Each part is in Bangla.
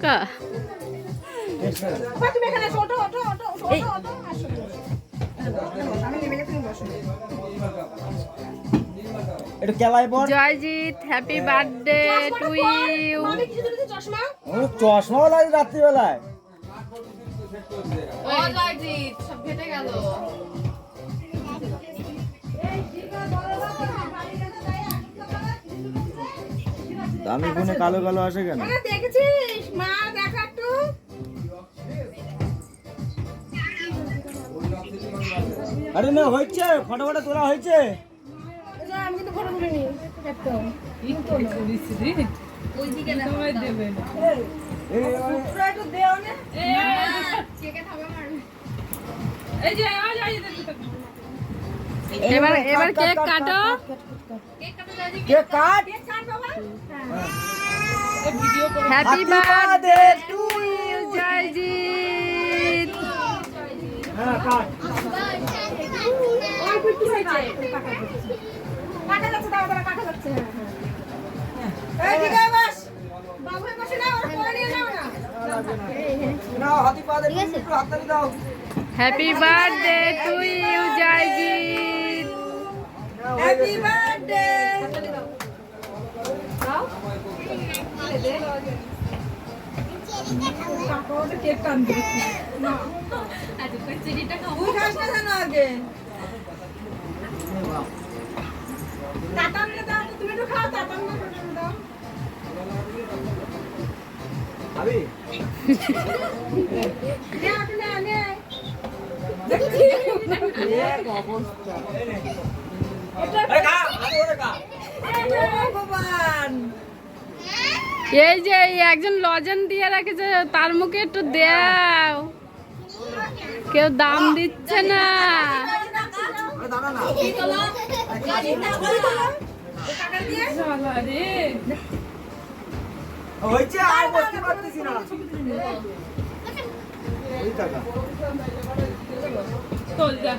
বোকা। Joyjit, happy birthday to you. চশমাও লাগে রাত্রিবেলায়। ও জয়জিৎ, সব ফেটে গেল। দামি গুনে কালো কালো আসে কেন? দেখেছিস মা, দেখা একটু। আরে না হয়েছে, ফটো ফটো তোলা হয়েছে। আমি কিন্তু ফটো তুলিনি একদম। ওইদিকে দেবে না। একটু দেও না। কেকে খাবে মারবে। এই যে এবার এবার কেক কাটো। কেক কাট। Happy birthday to you Joyjit. হ্যাঁ কাট। কাটা যাচ্ছে, দাঁড়া কাটা যাচ্ছে। এই ঠিক আছে বাস। বাবু বসে না, ওর পরে নিয়ে যাও না। না হাতি পা দে, একটু হাততালি দাও। Happy birthday to you Joyjit. Happy birthday. দাও। দে। কাকা ওটা কেক কাটবে। না। আজ কই চিনিটা খাও। তুই খাস না জানো আগে। তাতামনে দাও, তুমি একটু খাও, তাতামনে দাও। আবি নে আপনি নে। এক অবস্থা। আরে খা, আরে ওরে খা। ভগবান। এই যে এই একজন লজেন দিয়ে রাখেছে, তার মুখে একটু দাও। কেউ দাম দিচ্ছে না। আরে দাঁড়া না। কি তোলা? গাড়ি না তোলা। টাকা দিয়ে। হয়েছে আর বসতে পারতেছি না। এই টাকা। তোল যা।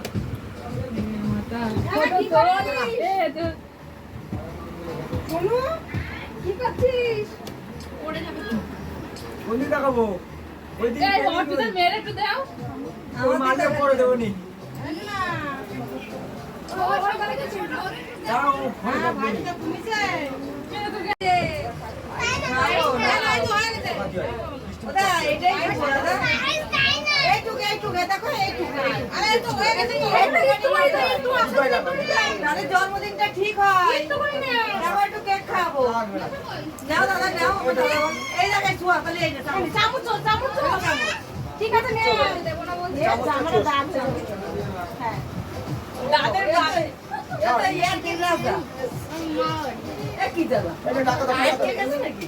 মাতা। ফটো তোল। বলু কি করছিস? পড়ে যাবে তো। কোন দিন দেখাবো? ওই দিন এই হসপিটাল মেরে একটু দাও। ওর মাঝে করে দেবো নি। না। ওই করে গেছে। দাও ফোন হ্যাঁ করবি। ভাই তো ঘুমিয়েছে। মেরে তো গেছে। ওটা এটাই বড় না। এইটুকু দেখো এইটুকু। আরে তো হয়ে গেছে তো। একটু আসলে তাহলে জন্মদিনটা ঠিক হয়। একটু করে নাও। নাও একটু কেক খাবো। নাও দাদা নাও। এই জায়গায় ছুয়া তাহলে এই যে চামচ। ঠিক আছে নে। দেব না বলছি। আমার দাঁত। হ্যাঁ। দাঁতের গায়ে। এটা ইয়ার কি লাগা? এ কি দাদা? এটা টাকা দাও। ঠিক আছে নাকি?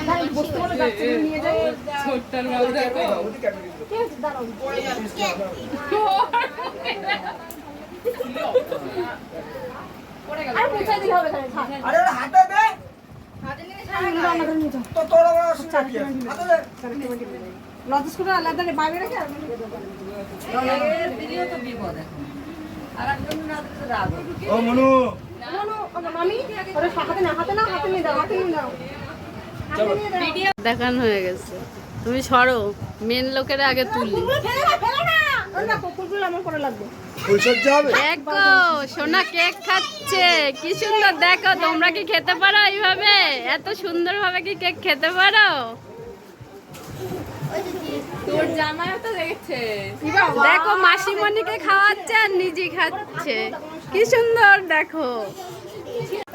ভাই বসতে বলে যাচ্ছে নিয়ে যাই। ছোট্টার বাবু দেখো। ওদিকে ঠিক আছে দাঁড়াও। আর পৌঁছাই দিলে হবে তাহলে থাক। আরে ওরে হাতে দে। হাতে নিয়ে রান্না করে নিয়ে যাও। তো তোর আবার অসুবিধা কি আছে? হাতে দে। লজেস করে আলাদা বাইরে রেখে আর দিদিও তো বিপদ এখন আর একজন না দিলে রাগ হবে। ও মনু মামি ওরে হাতে নিয়ে দাও হাতে নিয়ে দাও ভিডিও দেখানো হয়ে গেছে। তুমি সরো, মেন লোকেরা আগে তুলি। ফেলে না ওরে না কুকুরগুলো আমার পরে লাগবে। ফুলসজ্জা হবে? দেখো সোনা কেক খাচ্ছে, কি সুন্দর। দেখো তোমরা কি খেতে পারো এইভাবে? এত সুন্দর ভাবে কি কেক খেতে পারো? তোর জামাইও তো দেখছে। দেখো মাসিমণিকে খাওয়াচ্ছে আর নিজে খাচ্ছে, কি সুন্দর। দেখো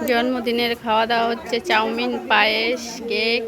জন্মদিনের খাওয়া দাওয়া হচ্ছে, চাউমিন, পায়েস, কেক।